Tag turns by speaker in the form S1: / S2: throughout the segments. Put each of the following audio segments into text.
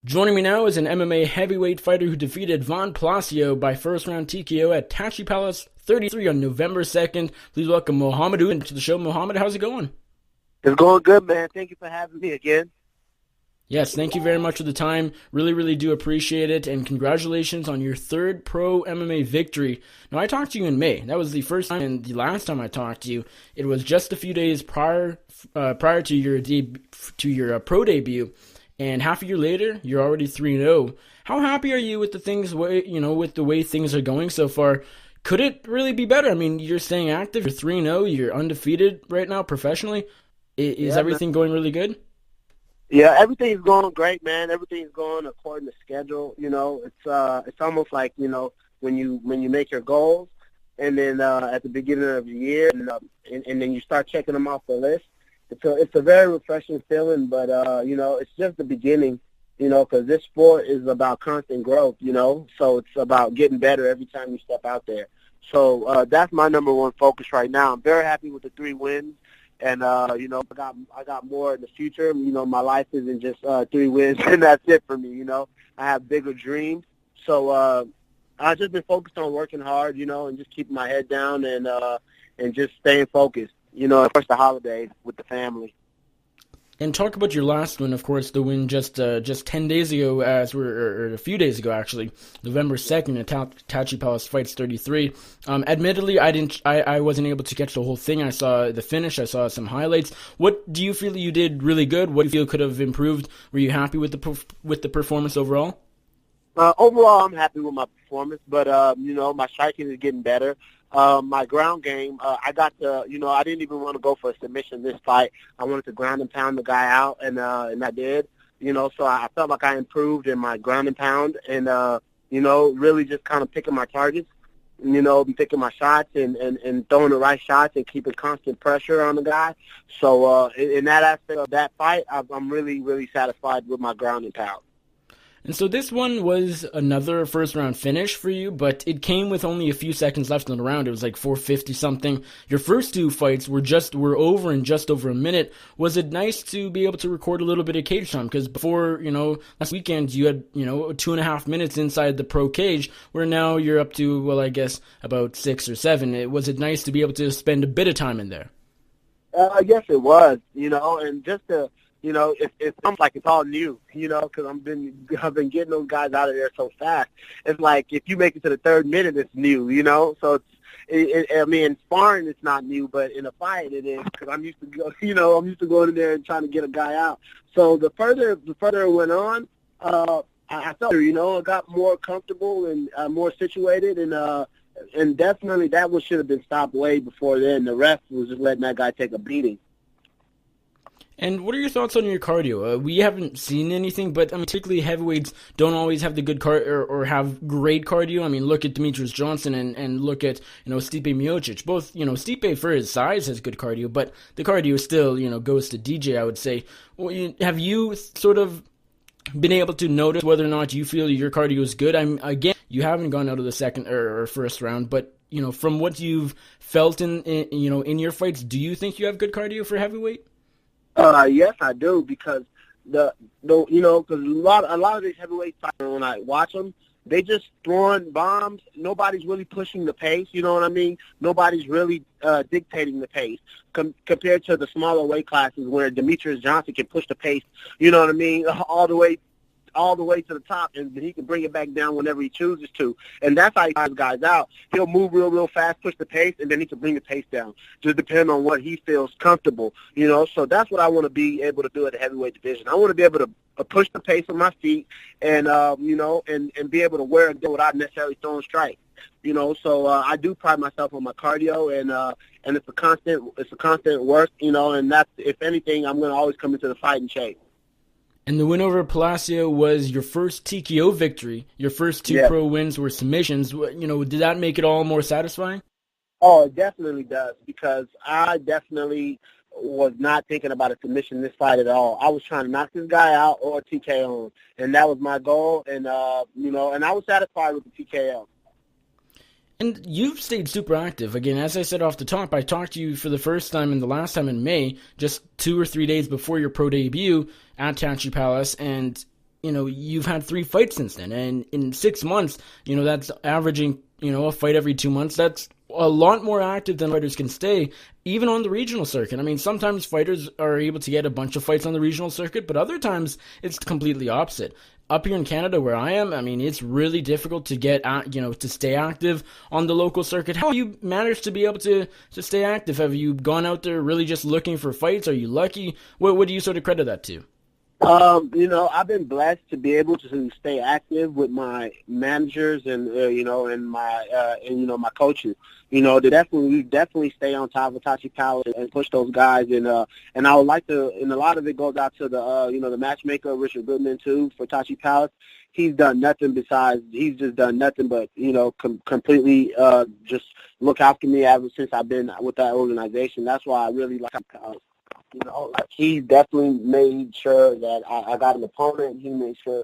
S1: Joining me now is an MMA heavyweight fighter who defeated Von Palacio by first-round TKO at Tachi Palace 33 on November 2nd. Please welcome Mohammed Usman to the show. Mohammed, how's it going?
S2: It's going good, man. Thank you for having me again.
S1: Yes, thank you very much for the time. Really do appreciate it, and congratulations on your third pro MMA victory. Now, I talked to you in May. That was the first time, and the last time I talked to you, it was just a few days prior to your pro debut. And half a year later, you're already 3-0. How happy are you with the with the way things are going so far? Could it really be better? I mean, you're staying active. You're 3-0. You're undefeated right now professionally. Is everything going really good?
S2: Yeah, everything's going great, man. Everything's going according to schedule. You know, it's almost like, you know, when you make your goals, and then at the beginning of the year, and then you start checking them off the list. It's a very refreshing feeling, but, you know, it's just the beginning, you know, because this sport is about constant growth, you know, so it's about getting better every time you step out there. So that's my number one focus right now. I'm very happy with the 3 wins, and, you know, I got more in the future. You know, my life isn't just 3 wins, and that's it for me, you know. I have bigger dreams. So I've just been focused on working hard, you know, and just keeping my head down and just staying focused. You know, of course, the holidays with the family.
S1: And talk about your last win, of course, the win just 10 days ago, or a few days ago, actually, November 2nd at Tachi Palace Fights 33. Admittedly, I wasn't able to catch the whole thing. I saw the finish. I saw some highlights. What do you feel you did really good? What do you feel could have improved? Were you happy with the performance overall?
S2: Overall, I'm happy with my performance, but, you know, my striking is getting better. My ground game, I didn't even want to go for a submission this fight. I wanted to ground and pound the guy out, and I did, you know, so I felt like I improved in my ground and pound and, you know, really just kind of picking my targets, you know, picking my shots and throwing the right shots and keeping constant pressure on the guy. So in that aspect of that fight, I'm really satisfied with my ground and pound.
S1: And so this one was another first-round finish for you, but it came with only a few seconds left in the round. It was like 4:50-something. Your first 2 fights were over in just over a minute. Was it nice to be able to record a little bit of cage time? Because before, you know, last weekend, you had, you know, 2.5 minutes inside the pro cage, where now you're up to, well, I guess, about 6 or 7. Was it nice to be able to spend a bit of time in there?
S2: Yes, it was, you know, and just to... You know, it sounds like it's all new, you know, because I've been getting those guys out of there so fast. It's like if you make it to the 3rd minute, it's new, you know. So I mean, in sparring it's not new, but in a fight it is, because I'm used to going in there and trying to get a guy out. So the further it went on, I felt, you know, I got more comfortable and more situated, and definitely that one should have been stopped way before then. The ref was just letting that guy take a beating.
S1: And what are your thoughts on your cardio? We haven't seen anything, but I mean, particularly heavyweights don't always have the good or have great cardio. I mean, look at Demetrius Johnson and look at, you know, Stipe Miocic. Both, you know, Stipe for his size has good cardio, but the cardio still, you know, goes to DJ, I would say. Well, have you sort of been able to notice whether or not you feel your cardio is good? Again, you haven't gone out of the second or first round, but, you know, from what you've felt in your fights, do you think you have good cardio for heavyweight?
S2: Yes, I do, because because a lot of these heavyweight fighters, when I watch them, they just throwing bombs. Nobody's really pushing the pace. You know what I mean? Nobody's really dictating the pace compared to the smaller weight classes where Demetrius Johnson can push the pace. You know what I mean? All the way to the top, and he can bring it back down whenever he chooses to. And that's how he guys guys out. He'll move real fast, push the pace, and then he can bring the pace down, just depending on what he feels comfortable, you know. So that's what I want to be able to do at the heavyweight division. I want to be able to push the pace with my feet and, you know, and be able to wear it without necessarily throwing strikes. You know, so I do pride myself on my cardio, and it's a constant work, you know, and that's, if anything, I'm going to always come into the fight in shape.
S1: And the win over Palacio was your first TKO victory. Your first 2 pro wins were submissions. You know, did that make it all more satisfying?
S2: Oh, it definitely does, because I definitely was not thinking about a submission this fight at all. I was trying to knock this guy out or TKO him, and that was my goal. And you know, and I was satisfied with the TKO.
S1: And you've stayed super active. Again, as I said off the top, I talked to you for the first time and the last time in May, just 2 or 3 days before your pro debut at Tachi Palace, and you've had 3 fights since then, and in 6 months, that's averaging, a fight every 2 months. That's a lot more active than fighters can stay, even on the regional circuit. I mean, sometimes fighters are able to get a bunch of fights on the regional circuit, but other times it's completely opposite. Up here in Canada where I am, I mean, it's really difficult to get, to stay active on the local circuit. How have you managed to be able to stay active? Have you gone out there really just looking for fights? Are you lucky? What do you sort of credit that to?
S2: I've been blessed to be able to stay active with my managers and my coaches. We definitely stay on top of Tachi Palace and push those guys. And I would like to, and a lot of it goes out to the matchmaker, Richard Goodman, too, for Tachi Palace. He's done nothing but, completely just look after me ever since I've been with that organization. That's why I really like he definitely made sure that I got an opponent. He made sure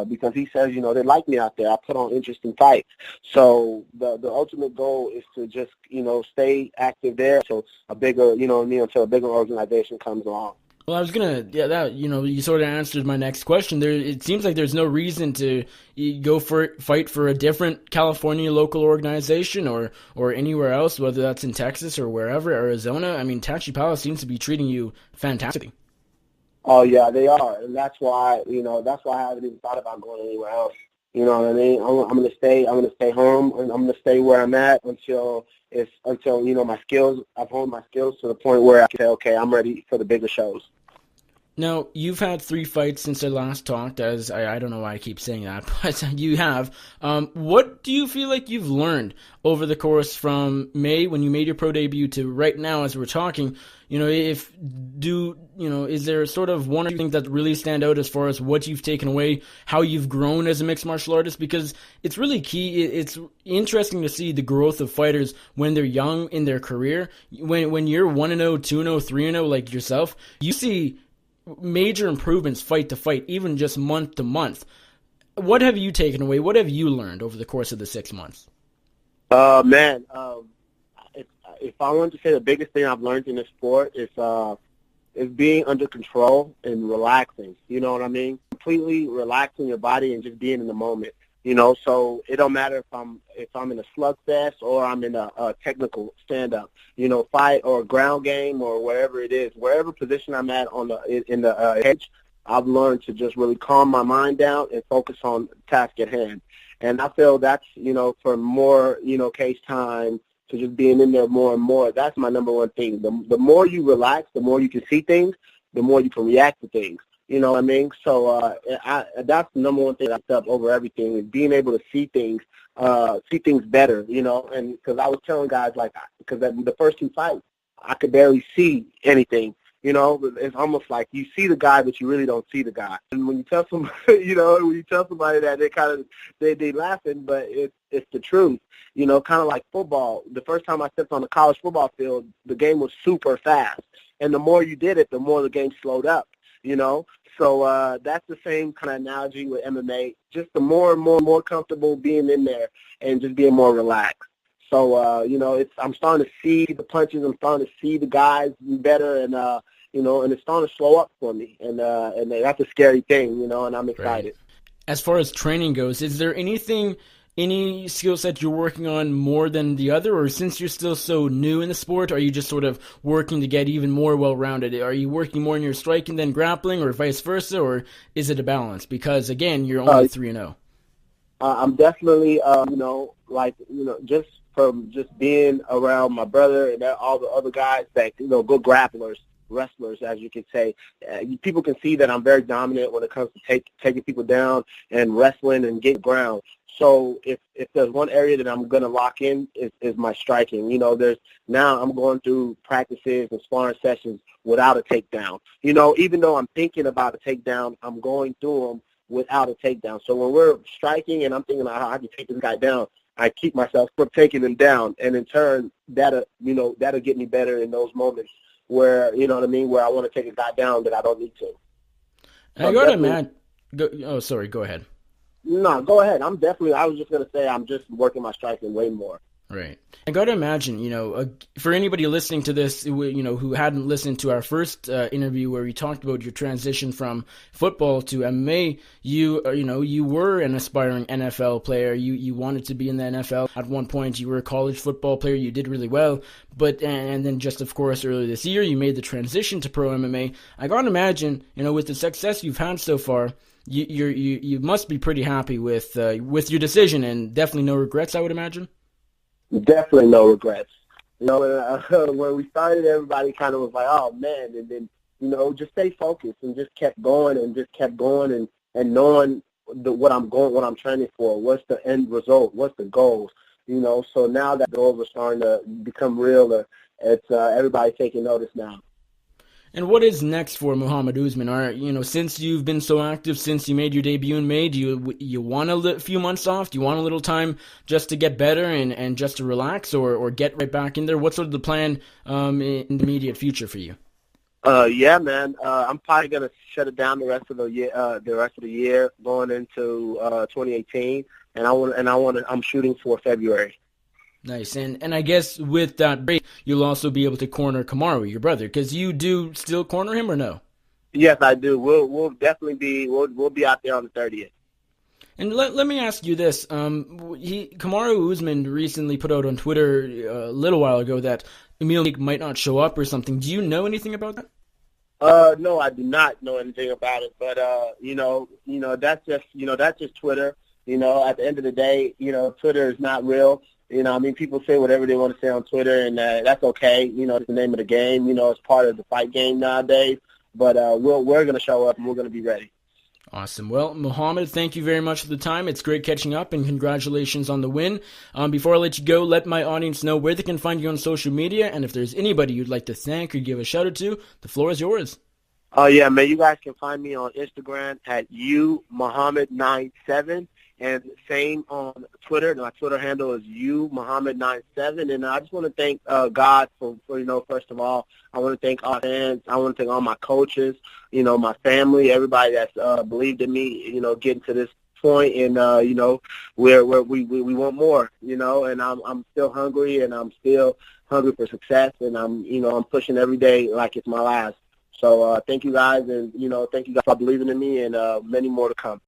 S2: because he says, they like me out there. I put on interesting fights. So the ultimate goal is to just, stay active there until a bigger, until a bigger organization comes along.
S1: Well, I was you sort of answered my next question. It seems like there's no reason to fight for a different California local organization or anywhere else, whether that's in Texas or wherever, Arizona. I mean, Tachi Palace seems to be treating you fantastically.
S2: Oh yeah, they are, and that's why I haven't even thought about going anywhere else. You know what I mean? I'm gonna stay home, and I'm gonna stay where I'm at until my skills. I've honed my skills to the point where I can say, okay, I'm ready for the bigger shows.
S1: Now, you've had 3 fights since I last talked, as I don't know why I keep saying that, but you have. What do you feel like you've learned over the course from May, when you made your pro debut, to right now as we're talking? Is there sort of one or two things that really stand out as far as what you've taken away, how you've grown as a mixed martial artist? Because it's really key. It's interesting to see the growth of fighters when they're young in their career. When you're 1-0, 2-0, 3-0 like yourself, you see major improvements fight to fight, even just month to month. What have you taken away? What have you learned over the course of the 6 months?
S2: If I wanted to say the biggest thing I've learned in this sport is being under control and relaxing. You know what I mean? Completely relaxing your body and just being in the moment. So it don't matter if I'm in a slugfest or I'm in a technical stand-up, fight or ground game or wherever it is, wherever position I'm at in the edge, I've learned to just really calm my mind down and focus on the task at hand. And I feel that's, for more, case time, to just being in there more and more, that's my number one thing. The more you relax, the more you can see things, the more you can react to things. You know what I mean? So that's the number one thing that's up over everything, is being able to see things better, and because I was telling guys, because the first 2 fights, I could barely see anything. It's almost like you see the guy, but you really don't see the guy. And when you tell somebody, that, they laughing, but it's the truth. Kind of like football. The first time I stepped on the college football field, the game was super fast, and the more you did it, the more the game slowed up. So that's the same kind of analogy with MMA. Just the more and more comfortable being in there and just being more relaxed. So I'm starting to see the punches. I'm starting to see the guys better, and and it's starting to slow up for me. And that's a scary thing, and I'm excited.
S1: Right. As far as training goes, is there any skill set you're working on more than the other, or since you're still so new in the sport, are you just sort of working to get even more well-rounded? Are you working more in your striking than grappling, or vice versa, or is it a balance? Because again, you're only 3-0.
S2: I'm definitely, just from just being around my brother and all the other guys that, good grapplers, wrestlers, as you could say. People can see that I'm very dominant when it comes to taking people down and wrestling and getting ground. So if there's one area that I'm going to lock in is my striking. Now I'm going through practices and sparring sessions without a takedown. Even though I'm thinking about a takedown, I'm going through them without a takedown. So when we're striking and I'm thinking about how I can take this guy down, I keep myself from taking him down. And in turn, that'll get me better in those moments where, where I want to take a guy down that I don't need to.
S1: I got it, man. Oh, sorry. Go ahead.
S2: No, go ahead. I was just going to say I'm just working my striking way more.
S1: Right. I got to imagine, for anybody listening to this, who hadn't listened to our first interview where we talked about your transition from football to MMA, you were an aspiring NFL player. You wanted to be in the NFL. At one point, you were a college football player. You did really well. But, and then just, of course, earlier this year, you made the transition to pro MMA. I got to imagine, with the success you've had so far, you must be pretty happy with your decision, and definitely no regrets, I would imagine.
S2: Definitely no regrets. When we started, everybody kind of was like, "Oh man," and then just stay focused and just kept going and knowing what I'm training for. What's the end result? What's the goals? So now that goals are starting to become real, it's everybody taking notice now.
S1: And what is next for Mohammed Usman? Since you've been so active, since you made your debut in May, do you want a few months off? Do you want a little time just to get better and just to relax, or get right back in there? What's sort of the plan in the immediate future for you?
S2: Yeah, man. I'm probably gonna shut it down the rest of the year, going into 2018, and I'm shooting for February.
S1: Nice. And I guess with that break, you'll also be able to corner Kamaru, your brother, because you do still corner him, or no?
S2: Yes, I do. We'll definitely be out there on the 30th.
S1: And let me ask you this: Kamaru Usman recently put out on Twitter a little while ago that Emil might not show up or something. Do you know anything about that?
S2: No, I do not know anything about it. But that's just Twitter. At the end of the day, Twitter is not real. People say whatever they want to say on Twitter, and that's okay. It's the name of the game. It's part of the fight game nowadays. But we're going to show up, and we're going to be ready.
S1: Awesome. Well, Mohammed, thank you very much for the time. It's great catching up, and congratulations on the win. Before I let you go, let my audience know where they can find you on social media, and if there's anybody you'd like to thank or give a shout-out to, the floor is yours.
S2: Oh, yeah, man. You guys can find me on Instagram at uMohammed97. And same on Twitter. My Twitter handle is uMohammed97. And I just want to thank God for first of all, I want to thank our fans. I want to thank all my coaches, my family, everybody that's believed in me, getting to this point. And, where we want more, and I'm still hungry, and I'm still hungry for success. And I'm pushing every day like it's my last. So thank you guys. And, thank you guys for believing in me, and many more to come.